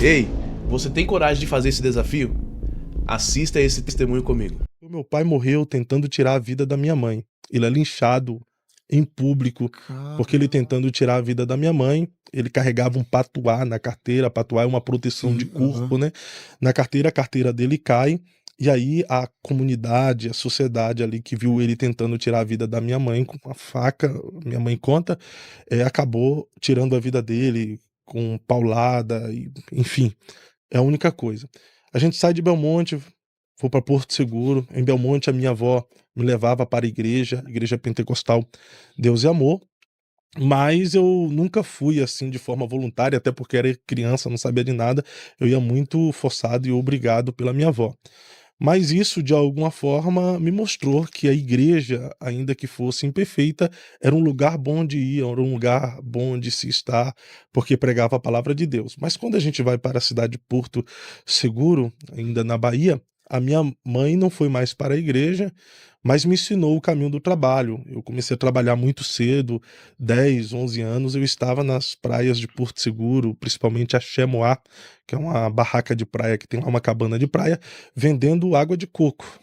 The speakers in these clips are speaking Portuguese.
Ei, você tem coragem de fazer esse desafio? Assista esse testemunho comigo. O meu pai morreu tentando tirar a vida da minha mãe. Ele é linchado em público porque ele Caramba. tentando tirar a vida da minha mãe, ele carregava um patuá na carteira. Patuá é uma proteção de Sim, corpo, aham. né? Na carteira, a carteira dele cai. E aí a comunidade, a sociedade ali que viu ele tentando tirar a vida da minha mãe com uma faca, minha mãe conta, acabou tirando a vida dele com paulada, enfim. É a única coisa. A gente sai de Belmonte, vou para Porto Seguro. Em Belmonte, a minha avó me levava para a igreja pentecostal Deus e Amor. Mas eu nunca fui assim de forma voluntária, até porque era criança, não sabia de nada. Eu ia muito forçado e obrigado pela minha avó. Mas isso, de alguma forma, me mostrou que a igreja, ainda que fosse imperfeita, era um lugar bom de ir, era um lugar bom de se estar, porque pregava a palavra de Deus. Mas quando a gente vai para a cidade de Porto Seguro, ainda na Bahia, a minha mãe não foi mais para a igreja, mas me ensinou o caminho do trabalho. Eu comecei a trabalhar muito cedo, 10, 11 anos, eu estava nas praias de Porto Seguro, principalmente a Chemoá, que é uma barraca de praia que tem lá uma cabana de praia, vendendo água de coco.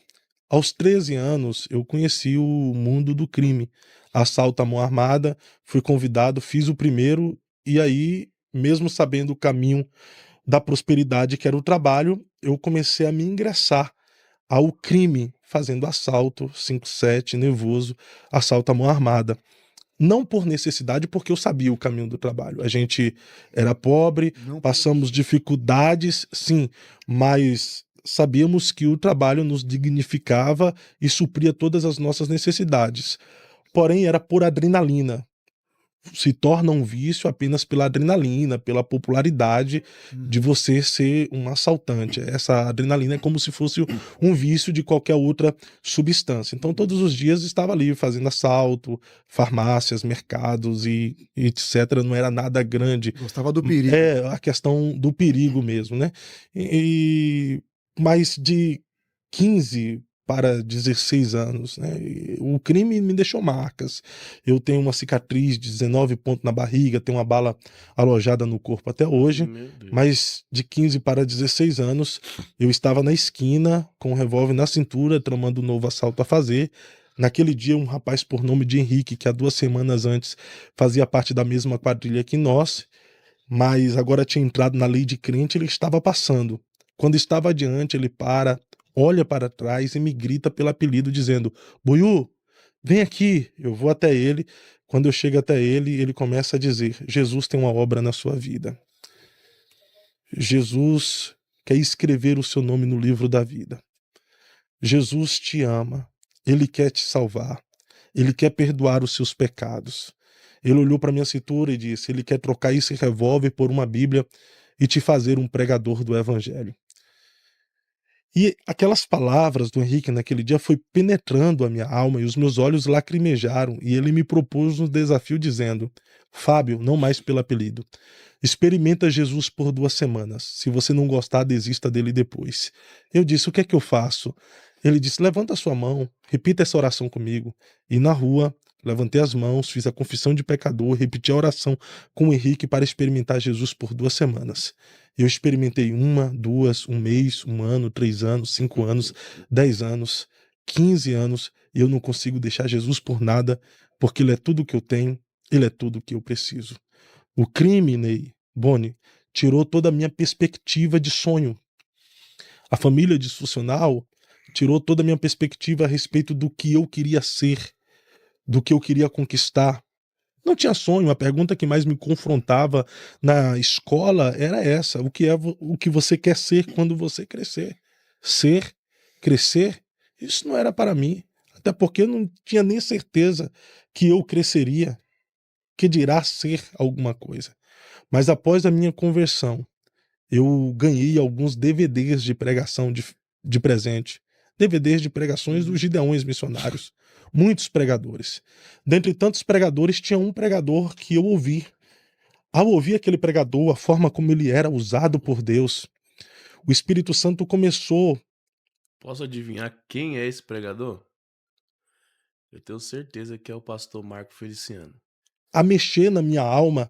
Aos 13 anos, eu conheci o mundo do crime. Assalto à mão armada, fui convidado, fiz o primeiro, e aí, mesmo sabendo o caminho da prosperidade que era o trabalho, eu comecei a me ingressar ao crime, fazendo assalto, 5-7, nervoso, assalto à mão armada. Não por necessidade, porque eu sabia o caminho do trabalho. A gente era pobre, Não por passamos medo. dificuldades, sim, mas sabíamos que o trabalho nos dignificava e supria todas as nossas necessidades. Porém, era por adrenalina. Se torna um vício apenas pela adrenalina, pela popularidade de Uhum. você ser um assaltante. Essa adrenalina é como se fosse um vício de qualquer outra substância. Então, todos os dias estava ali fazendo assalto, farmácias, mercados e etc. Não era nada grande. Gostava do perigo. É a questão do perigo mesmo, né? Mas de 15 para 16 anos, né? O crime me deixou marcas. Eu tenho uma cicatriz de 19 pontos na barriga, tenho uma bala alojada no corpo até hoje. Meu Deus. Mas de 15 para 16 anos, eu estava na esquina com um revólver na cintura, tramando um novo assalto a fazer. Naquele dia, um rapaz por nome de Henrique, que há 2 semanas antes fazia parte da mesma quadrilha que nós, mas agora tinha entrado na lei de crente, ele estava passando. Quando estava adiante, ele para, olha para trás e me grita pelo apelido, dizendo: Buiú, vem aqui. Eu vou até ele. Quando eu chego até ele, ele começa a dizer: Jesus tem uma obra na sua vida. Jesus quer escrever o seu nome no livro da vida. Jesus te ama. Ele quer te salvar. Ele quer perdoar os seus pecados. Ele olhou para minha cintura e disse: Ele quer trocar esse revólver por uma Bíblia e te fazer um pregador do Evangelho. E aquelas palavras do Henrique naquele dia foi penetrando a minha alma e os meus olhos lacrimejaram. E ele me propôs um desafio dizendo: Fábio, não mais pelo apelido. Experimenta Jesus por 2 semanas. Se você não gostar, desista dele depois. Eu disse: O que é que eu faço? Ele disse: Levanta a sua mão, repita essa oração comigo. E na rua, levantei as mãos, fiz a confissão de pecador, repeti a oração com o Henrique para experimentar Jesus por 2 semanas. Eu experimentei uma, duas, um mês, um ano, 3 anos, 5 anos, 10 anos, 15 anos, e eu não consigo deixar Jesus por nada, porque Ele é tudo que eu tenho, Ele é tudo que eu preciso. O crime, Ney, Boni, tirou toda a minha perspectiva de sonho. A família disfuncional tirou toda a minha perspectiva a respeito do que eu queria ser, do que eu queria conquistar. Não tinha sonho. A pergunta que mais me confrontava na escola era essa: o que é o que você quer ser quando você crescer? Ser, crescer, isso não era para mim. Até porque eu não tinha nem certeza que eu cresceria, que dirá ser alguma coisa. Mas após a minha conversão, eu ganhei alguns DVDs de pregação de presente. DVDs de pregações dos Uhum. Gideões missionários. Muitos pregadores. Dentre tantos pregadores, tinha um pregador que eu ouvi. Ao ouvir aquele pregador, a forma como ele era usado por Deus, o Espírito Santo começou Posso adivinhar quem é esse pregador? Eu tenho certeza que é o pastor Marco Feliciano. a mexer na minha alma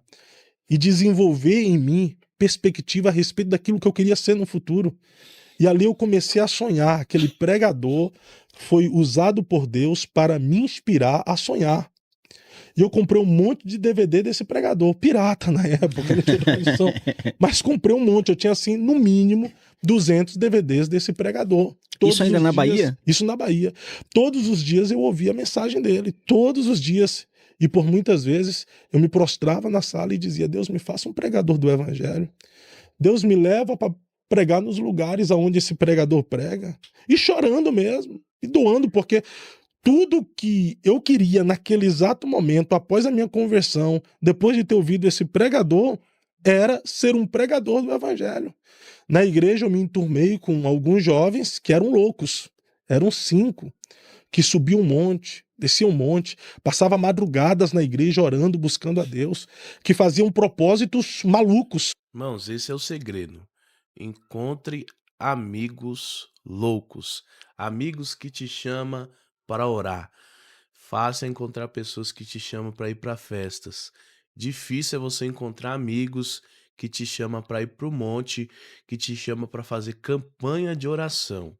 e desenvolver em mim perspectiva a respeito daquilo que eu queria ser no futuro. E ali eu comecei a sonhar. Aquele pregador foi usado por Deus para me inspirar a sonhar. E eu comprei um monte de DVD desse pregador, pirata na época, não tinha condição. Mas comprei um monte, eu tinha assim, no mínimo, 200 DVDs desse pregador. Isso ainda na Bahia? Isso na Bahia. Todos os dias eu ouvia a mensagem dele, todos os dias. E por muitas vezes eu me prostrava na sala e dizia: Deus, me faça um pregador do evangelho. Deus me leva para pregar nos lugares aonde esse pregador prega. E chorando mesmo, e doando, porque tudo que eu queria naquele exato momento, após a minha conversão, depois de ter ouvido esse pregador, era ser um pregador do evangelho. Na igreja eu me enturmei com alguns jovens que eram loucos. Eram 5, que subiam um monte, desciam um monte, passavam madrugadas na igreja orando, buscando a Deus, que faziam propósitos malucos. Irmãos, esse é o segredo. Encontre amigos loucos, amigos que te chamam para orar. Fácil é encontrar pessoas que te chamam para ir para festas. Difícil é você encontrar amigos que te chamam para ir para o monte, que te chamam para fazer campanha de oração.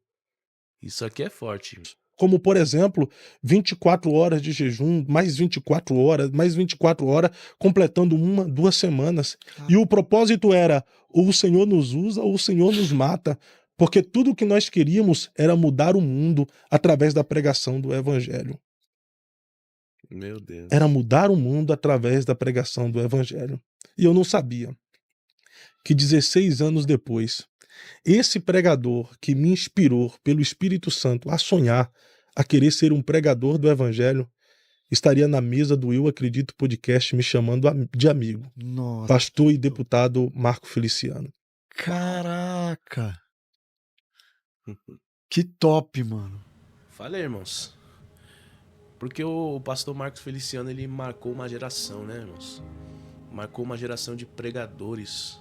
Isso aqui é forte. Como, por exemplo, 24 horas de jejum, mais 24 horas, mais 24 horas, completando 1, 2 semanas. E o propósito era: ou o Senhor nos usa ou o Senhor nos mata. Porque tudo o que nós queríamos era mudar o mundo através da pregação do evangelho. Meu Deus. Era mudar o mundo através da pregação do evangelho. E eu não sabia que 16 anos depois, esse pregador que me inspirou pelo Espírito Santo a sonhar, a querer ser um pregador do evangelho, estaria na mesa do Eu Acredito Podcast me chamando de amigo. Nossa. Pastor e deputado Marco Feliciano. Caraca! Que top, mano. Falei, irmãos. Porque o pastor Marcos Feliciano, ele marcou uma geração, né, irmãos? Marcou uma geração de pregadores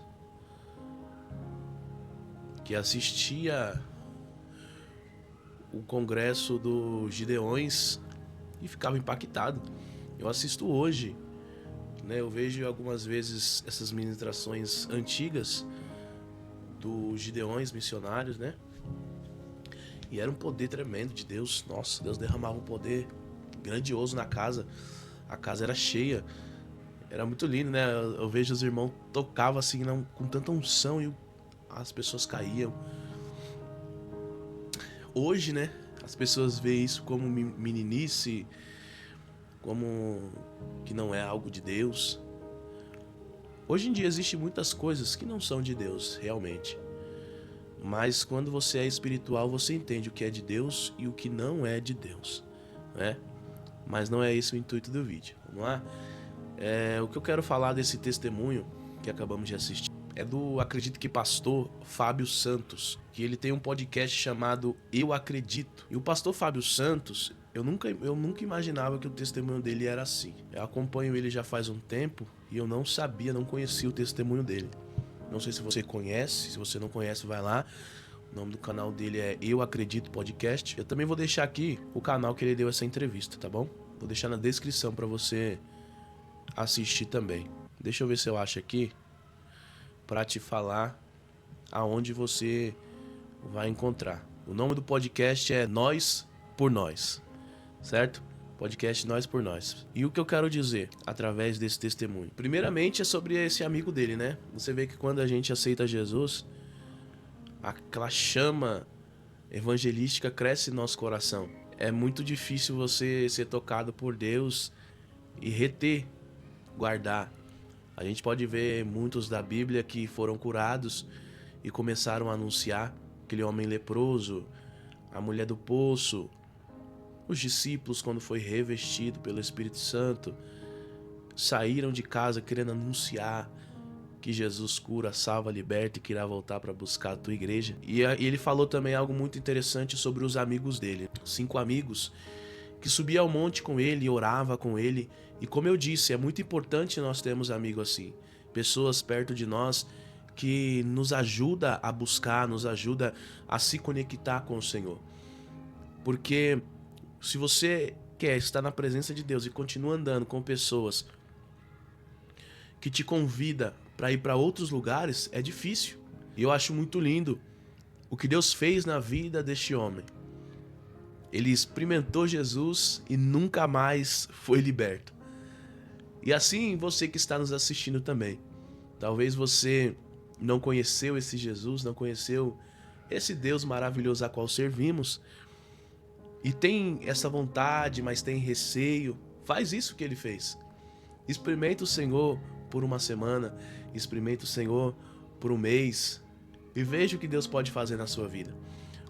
que assistia o congresso dos Gideões e ficava impactado. Eu assisto hoje, né? Eu vejo algumas vezes essas ministrações antigas dos Gideões missionários, né? E era um poder tremendo de Deus. Nossa, Deus derramava um poder grandioso na casa. A casa era cheia. Era muito lindo, né? Eu vejo os irmãos tocavam assim, não, com tanta unção, e as pessoas caíam. Hoje, né? As pessoas veem isso como meninice, como que não é algo de Deus. Hoje em dia existem muitas coisas que não são de Deus, realmente. Mas quando você é espiritual, você entende o que é de Deus e o que não é de Deus, né? Mas não é esse o intuito do vídeo. Vamos lá? O que eu quero falar desse testemunho que acabamos de assistir é do, acredito que, pastor Fábio Santos, que ele tem um podcast chamado Eu Acredito. E o pastor Fábio Santos, eu nunca imaginava que o testemunho dele era assim. Eu acompanho ele já faz um tempo e eu não sabia, não conhecia o testemunho dele. Não sei se você conhece, se você não conhece, vai lá. O nome do canal dele é Eu Acredito Podcast. Eu também vou deixar aqui o canal que ele deu essa entrevista, tá bom? Vou deixar na descrição pra você assistir também. Deixa eu ver se eu acho aqui pra te falar aonde você vai encontrar. O nome do podcast é Nós por Nós, certo? Podcast Nós por Nós. E o que eu quero dizer através desse testemunho? Primeiramente é sobre esse amigo dele, né? Você vê que quando a gente aceita Jesus, aquela chama evangelística cresce em nosso coração. É muito difícil você ser tocado por Deus e reter, guardar. A gente pode ver muitos da Bíblia que foram curados e começaram a anunciar. Aquele homem leproso, a mulher do poço, os discípulos, quando foi revestido pelo Espírito Santo, saíram de casa querendo anunciar que Jesus cura, salva, liberta e que irá voltar para buscar a tua igreja. E ele falou também algo muito interessante sobre os amigos dele. 5 amigos que subiam ao monte com ele e orava com ele. E como eu disse, é muito importante nós termos amigos assim. Pessoas perto de nós que nos ajuda a buscar, nos ajuda a se conectar com o Senhor. Porque se você quer estar na presença de Deus e continua andando com pessoas que te convida para ir para outros lugares, é difícil. E eu acho muito lindo o que Deus fez na vida deste homem. Ele experimentou Jesus e nunca mais foi liberto. E assim você que está nos assistindo também. Talvez você não conheceu esse Jesus, não conheceu esse Deus maravilhoso a qual servimos e tem essa vontade, mas tem receio. Faz isso que ele fez. Experimenta o Senhor por uma semana, experimenta o Senhor por um mês e veja o que Deus pode fazer na sua vida.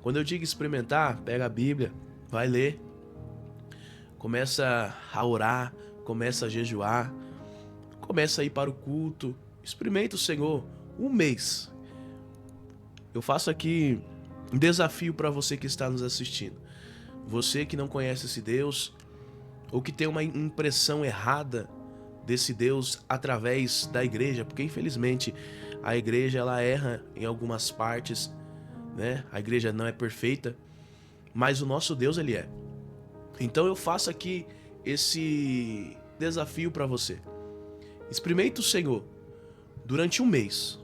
Quando eu digo experimentar, pega a Bíblia, vai ler, começa a orar, começa a jejuar, começa a ir para o culto, experimenta o Senhor um mês. Eu faço aqui um desafio para você que está nos assistindo. Você que não conhece esse Deus, ou que tem uma impressão errada desse Deus através da igreja, porque infelizmente a igreja ela erra em algumas partes, né? A igreja não é perfeita, mas o nosso Deus ele é. Então eu faço aqui esse desafio para você. Experimente o Senhor durante um mês.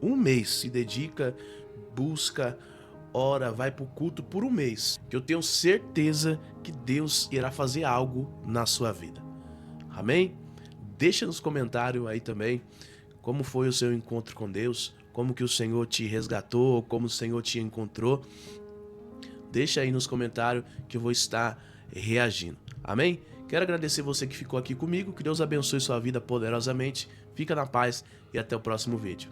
Um mês se dedica, busca, ora, vai pro culto por um mês. Que eu tenho certeza que Deus irá fazer algo na sua vida. Amém? Deixa nos comentários aí também como foi o seu encontro com Deus, como que o Senhor te resgatou, como o Senhor te encontrou. Deixa aí nos comentários que eu vou estar reagindo. Amém? Quero agradecer você que ficou aqui comigo. Que Deus abençoe sua vida poderosamente. Fica na paz e até o próximo vídeo.